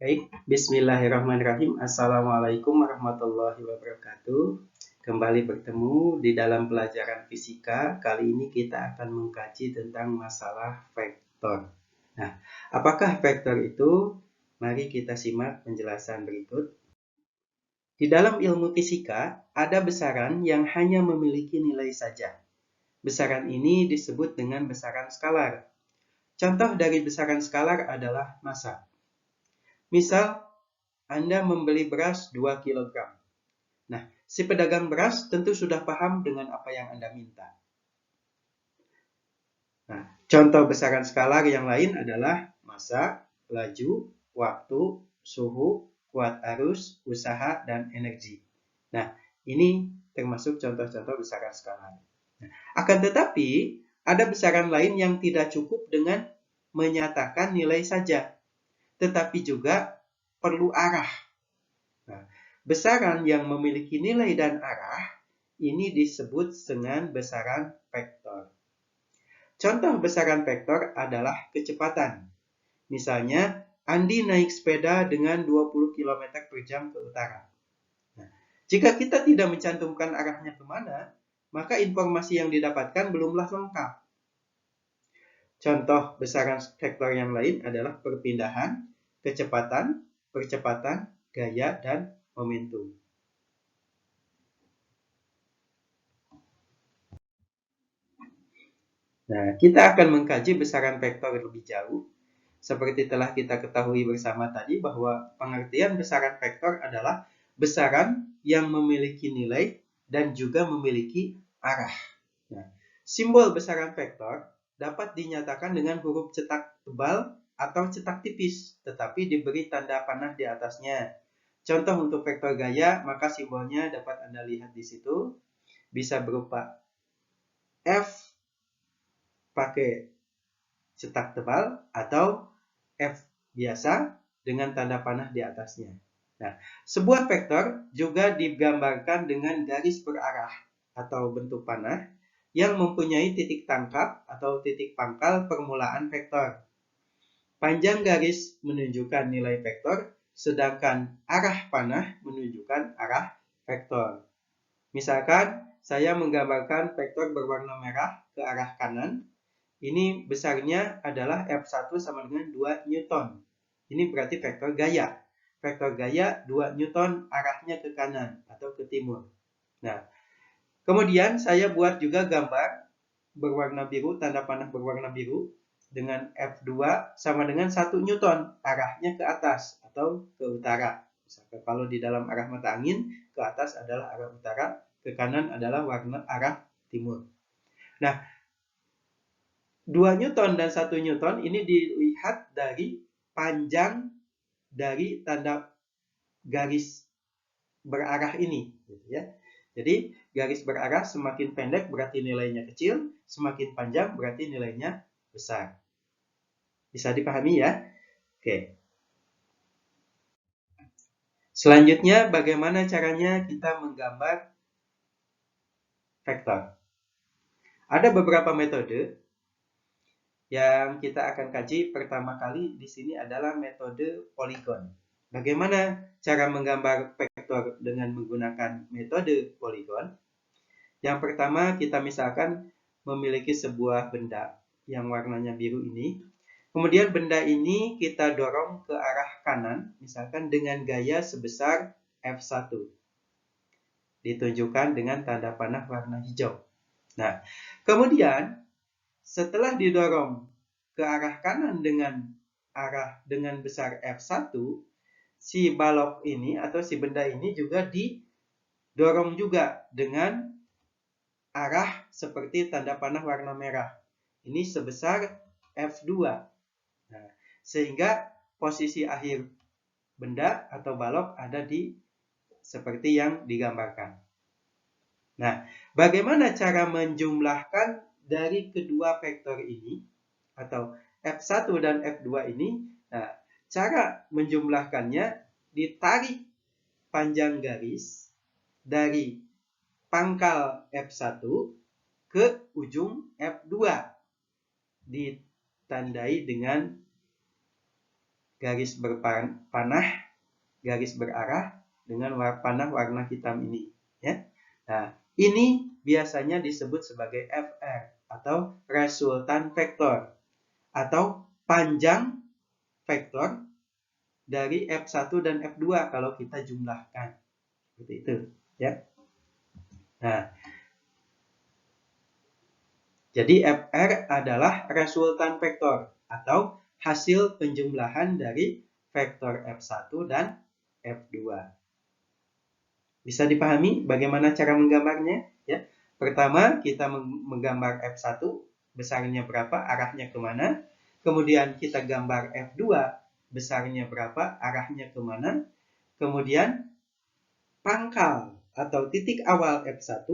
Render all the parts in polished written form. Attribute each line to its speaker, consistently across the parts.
Speaker 1: Baik, bismillahirrahmanirrahim. Assalamualaikum warahmatullahi wabarakatuh. Kembali bertemu di dalam pelajaran fisika. Kali ini kita akan mengkaji tentang masalah vektor. Nah, apakah vektor itu? Mari kita simak penjelasan berikut. Di dalam ilmu fisika, ada besaran yang hanya memiliki nilai saja. Besaran ini disebut dengan besaran skalar. Contoh dari besaran skalar adalah massa. Misal, Anda membeli beras 2 kg. Nah, si pedagang beras tentu sudah paham dengan apa yang Anda minta. Nah, contoh besaran skalar yang lain adalah massa, laju, waktu, suhu, kuat arus, usaha, dan energi. Nah, ini termasuk contoh-contoh besaran skalar. Nah, akan tetapi, ada besaran lain yang tidak cukup dengan menyatakan nilai saja, tetapi juga perlu arah. Nah, besaran yang memiliki nilai dan arah ini disebut dengan besaran vektor. Contoh besaran vektor adalah kecepatan. Misalnya, Andi naik sepeda dengan 20 km per jam ke utara. Nah, jika kita tidak mencantumkan arahnya kemana, maka informasi yang didapatkan belumlah lengkap. Contoh besaran vektor yang lain adalah perpindahan, kecepatan, percepatan, gaya, dan momentum. Nah, kita akan mengkaji besaran vektor lebih jauh. Seperti telah kita ketahui bersama tadi bahwa pengertian besaran vektor adalah besaran yang memiliki nilai dan juga memiliki arah. Nah, simbol besaran vektor dapat dinyatakan dengan huruf cetak tebal atau cetak tipis, tetapi diberi tanda panah di atasnya. Contoh untuk vektor gaya, maka simbolnya dapat Anda lihat di situ. Bisa berupa F pakai cetak tebal atau F biasa dengan tanda panah di atasnya. Nah, sebuah vektor juga digambarkan dengan garis berarah atau bentuk panah yang mempunyai titik tangkap atau titik pangkal permulaan vektor. Panjang garis menunjukkan nilai vektor, sedangkan arah panah menunjukkan arah vektor. Misalkan saya menggambarkan vektor berwarna merah ke arah kanan. Ini besarnya adalah F1 sama dengan 2 Newton. Ini berarti vektor gaya. Vektor gaya 2 Newton arahnya ke kanan atau ke timur. Nah, kemudian saya buat juga gambar berwarna biru, tanda panah berwarna biru dengan F2 sama dengan 1 Newton arahnya ke atas atau ke utara. Misalkan kalau di dalam arah mata angin, ke atas adalah arah utara, ke kanan adalah warna arah timur. Nah, 2 Newton dan 1 Newton ini dilihat dari panjang dari tanda garis berarah ini, gitu ya. Jadi garis berarah semakin pendek berarti nilainya kecil, semakin panjang berarti nilainya besar. Bisa dipahami ya? Oke. Selanjutnya, bagaimana caranya kita menggambar vektor? Ada beberapa metode yang kita akan kaji. Pertama kali di sini adalah metode poligon. Bagaimana cara menggambar vektor dengan menggunakan metode poligon? Yang pertama, kita misalkan memiliki sebuah benda yang warnanya biru ini. Kemudian benda ini kita dorong ke arah kanan, misalkan dengan gaya sebesar F1. Ditunjukkan dengan tanda panah warna hijau. Nah, kemudian setelah didorong ke arah kanan dengan besar F1, si balok ini atau si benda ini juga didorong juga dengan arah seperti tanda panah warna merah. Ini sebesar F2. Nah, sehingga posisi akhir benda atau balok ada di seperti yang digambarkan. Nah, bagaimana cara menjumlahkan dari kedua vektor ini atau F1 dan F2 ini? Nah, cara menjumlahkannya ditarik panjang garis dari pangkal F1 ke ujung F2. Ditandai dengan garis berpanah, garis berarah dengan panah warna hitam ini. Ya. Nah, ini biasanya disebut sebagai FR atau resultan vektor atau panjang vektor dari F1 dan F2 kalau kita jumlahkan. Seperti itu, ya. Nah, jadi FR adalah resultan vektor atau hasil penjumlahan dari vektor F1 dan F2. Bisa dipahami bagaimana cara menggambarnya? Ya. Pertama, kita menggambar F1, besarnya berapa, arahnya kemana. Kemudian kita gambar F2, besarnya berapa, arahnya kemana. Kemudian pangkal atau titik awal F1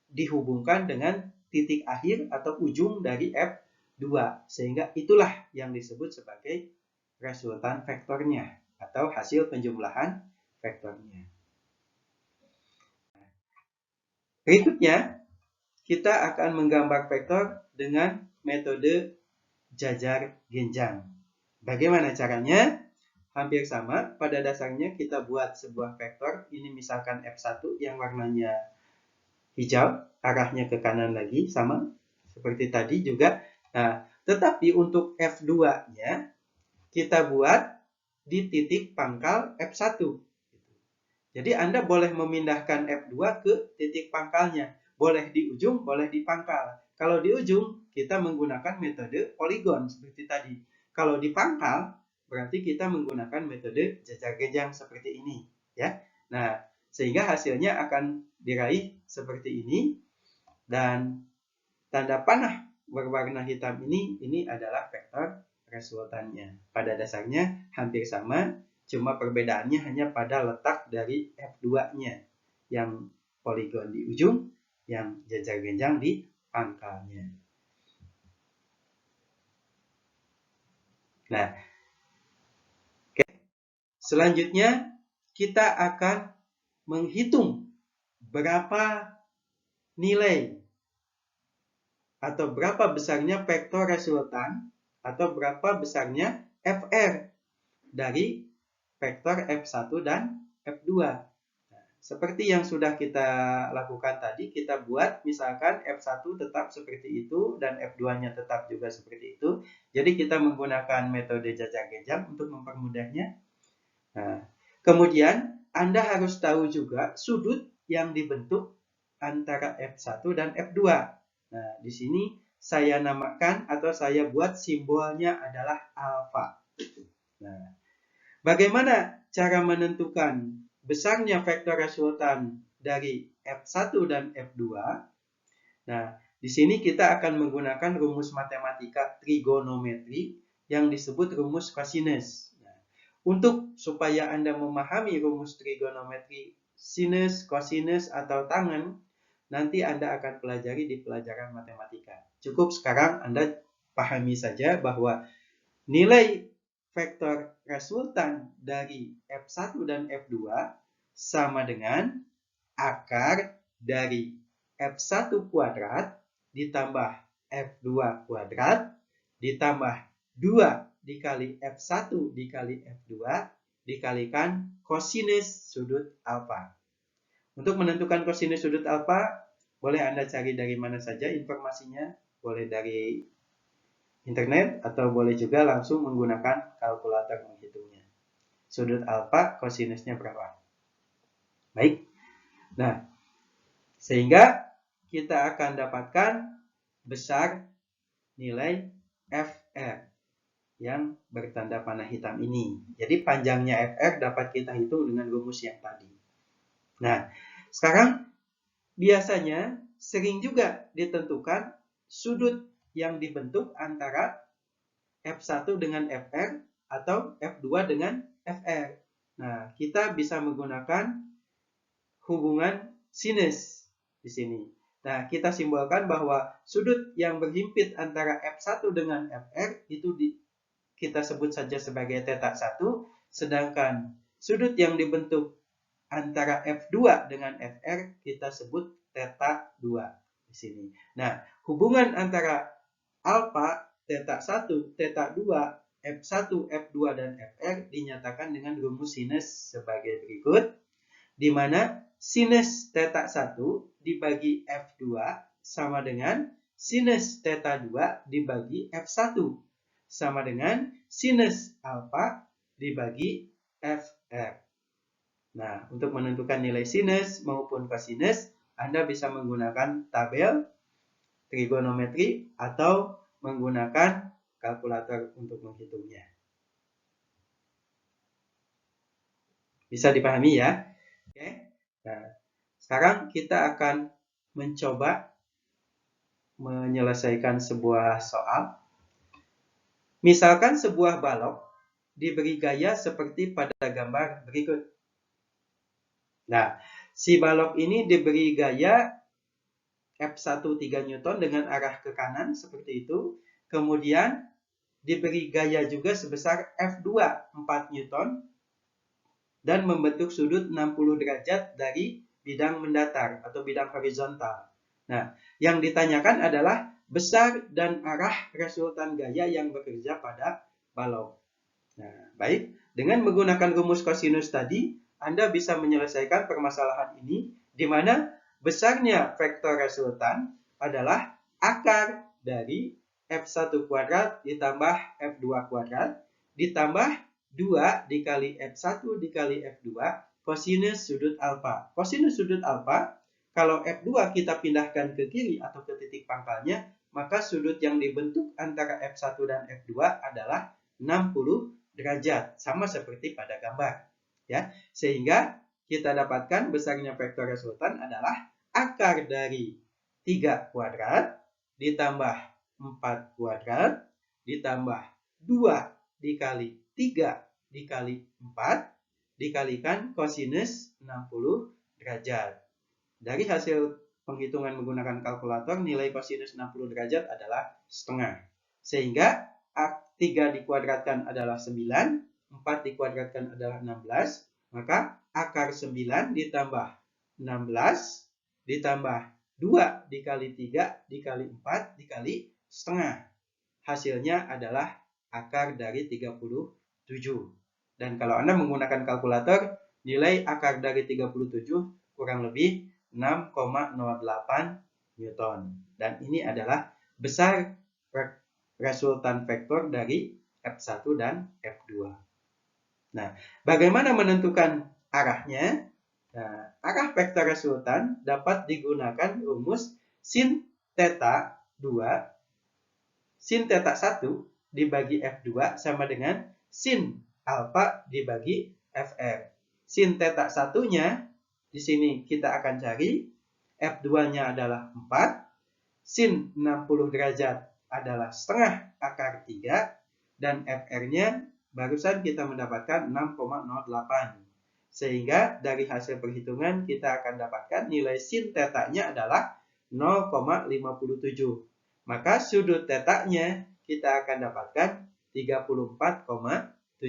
Speaker 1: dihubungkan dengan titik akhir atau ujung dari F2. Sehingga itulah yang disebut sebagai resultan vektornya atau hasil penjumlahan vektornya. Berikutnya, kita akan menggambar vektor dengan metode jajar genjang. Bagaimana caranya? Hampir sama. Pada dasarnya kita buat sebuah vektor. Ini misalkan F1 yang warnanya hijau, arahnya ke kanan lagi, sama seperti tadi juga. Nah, tetapi untuk F2-nya kita buat di titik pangkal F1. Jadi Anda boleh memindahkan F2 ke titik pangkalnya. Boleh di ujung, boleh di pangkal. Kalau di ujung, kita menggunakan metode poligon seperti tadi. Kalau di pangkal, berarti kita menggunakan metode jajar genjang seperti ini. Ya. Nah, sehingga hasilnya akan diraih seperti ini. Dan tanda panah berwarna hitam ini adalah vektor resultannya. Pada dasarnya hampir sama. Cuma perbedaannya hanya pada letak dari F2-nya. Yang poligon di ujung, yang jajar genjang di pangkalnya. Nah, selanjutnya kita akan menghitung berapa nilai atau berapa besarnya vektor resultan atau berapa besarnya FR dari vektor F1 dan F2. Nah, seperti yang sudah kita lakukan tadi, kita buat misalkan F1 tetap seperti itu dan F2-nya tetap juga seperti itu. Jadi kita menggunakan metode jajar genjang untuk mempermudahnya. Nah, kemudian Anda harus tahu juga sudut yang dibentuk antara F1 dan F2. Nah, di sini saya namakan atau saya buat simbolnya adalah alfa. Nah, bagaimana cara menentukan besarnya vektor resultan dari F1 dan F2? Nah, di sini kita akan menggunakan rumus matematika trigonometri yang disebut rumus cosinus. Nah, untuk supaya Anda memahami rumus trigonometri sinus, cosinus, atau tangen, nanti Anda akan pelajari di pelajaran matematika. Cukup sekarang Anda pahami saja bahwa nilai vektor resultan dari F1 dan F2 sama dengan akar dari F1 kuadrat ditambah F2 kuadrat ditambah 2 dikali F1 dikali F2 dikalikan kosinus sudut alfa. Untuk menentukan kosinus sudut alfa, boleh Anda cari dari mana saja informasinya, boleh dari internet atau boleh juga langsung menggunakan kalkulator menghitungnya. Sudut alfa kosinusnya berapa? Baik. Nah, sehingga kita akan dapatkan besar nilai FR yang bertanda panah hitam ini. Jadi panjangnya FR dapat kita hitung dengan rumus yang tadi. Nah, sekarang biasanya sering juga ditentukan sudut yang dibentuk antara F1 dengan FR atau F2 dengan FR. Nah, kita bisa menggunakan hubungan sinus di sini. Nah, kita simbolkan bahwa sudut yang berhimpit antara F1 dengan FR itu kita sebut saja sebagai θ1, sedangkan sudut yang dibentuk antara F2 dengan FR kita sebut θ2 di sini. Nah, hubungan antara alfa θ1, θ2, F1, F2, dan Fr dinyatakan dengan rumus sinus sebagai berikut, di mana sinus theta 1 dibagi F2 sama dengan sinus theta 2 dibagi F1 sama dengan sinus alfa dibagi Fr. Nah, untuk menentukan nilai sinus maupun kosinus, Anda bisa menggunakan tabel trigonometri atau menggunakan kalkulator untuk menghitungnya. Bisa dipahami ya? Oke. Nah, sekarang kita akan mencoba menyelesaikan sebuah soal. Misalkan sebuah balok diberi gaya seperti pada gambar berikut. Nah, si balok ini diberi gaya F1 3 Newton dengan arah ke kanan seperti itu. Kemudian diberi gaya juga sebesar F2 4 Newton dan membentuk sudut 60 derajat dari bidang mendatar atau bidang horizontal. Nah, yang ditanyakan adalah besar dan arah resultan gaya yang bekerja pada balok. Nah, baik. Dengan menggunakan rumus kosinus tadi, Anda bisa menyelesaikan permasalahan ini, di mana besarnya vektor resultan adalah akar dari F1 kuadrat ditambah F2 kuadrat ditambah 2 dikali F1 dikali F2 kosinus sudut alfa. Kosinus sudut alfa, kalau F2 kita pindahkan ke kiri atau ke titik pangkalnya, maka sudut yang dibentuk antara F1 dan F2 adalah 60 derajat, sama seperti pada gambar. Ya, sehingga kita dapatkan besarnya vektor resultan adalah akar dari 3 kuadrat ditambah 4 kuadrat ditambah 2 dikali 3 dikali 4 dikalikan kosinus 60 derajat. Dari hasil penghitungan menggunakan kalkulator, nilai kosinus 60 derajat adalah setengah. Sehingga 3 dikuadratkan adalah 9, 4 dikuadratkan adalah 16, maka akar 9 ditambah 16 ditambah 2 dikali 3 dikali 4 dikali setengah. Hasilnya adalah akar dari 37. Dan kalau Anda menggunakan kalkulator, nilai akar dari 37 kurang lebih 6,08 Newton. Dan ini adalah besar resultan vektor dari F1 dan F2. Nah, bagaimana menentukan arahnya? Nah, arah vektor resultan dapat digunakan rumus sin theta 2, sin theta 1 dibagi F2 sama dengan sin alfa dibagi Fr. Sin theta 1-nya di sini kita akan cari, F2-nya adalah 4, sin 60 derajat adalah setengah akar 3, dan Fr-nya barusan kita mendapatkan 6,08. Sehingga dari hasil perhitungan kita akan dapatkan nilai sin theta-nya adalah 0,57. Maka sudut theta-nya kita akan dapatkan 34,75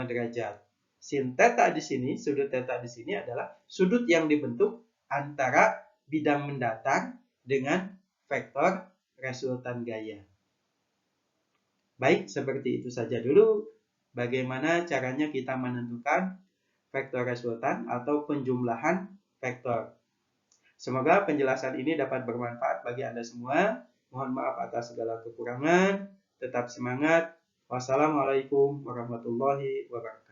Speaker 1: derajat. Sin theta di sini, sudut theta di sini adalah sudut yang dibentuk antara bidang mendatar dengan vektor resultan gaya. Baik, seperti itu saja dulu bagaimana caranya kita menentukan vektor resultan atau penjumlahan vektor. Semoga penjelasan ini dapat bermanfaat bagi Anda semua. Mohon maaf atas segala kekurangan. Tetap semangat. Wassalamualaikum warahmatullahi wabarakatuh.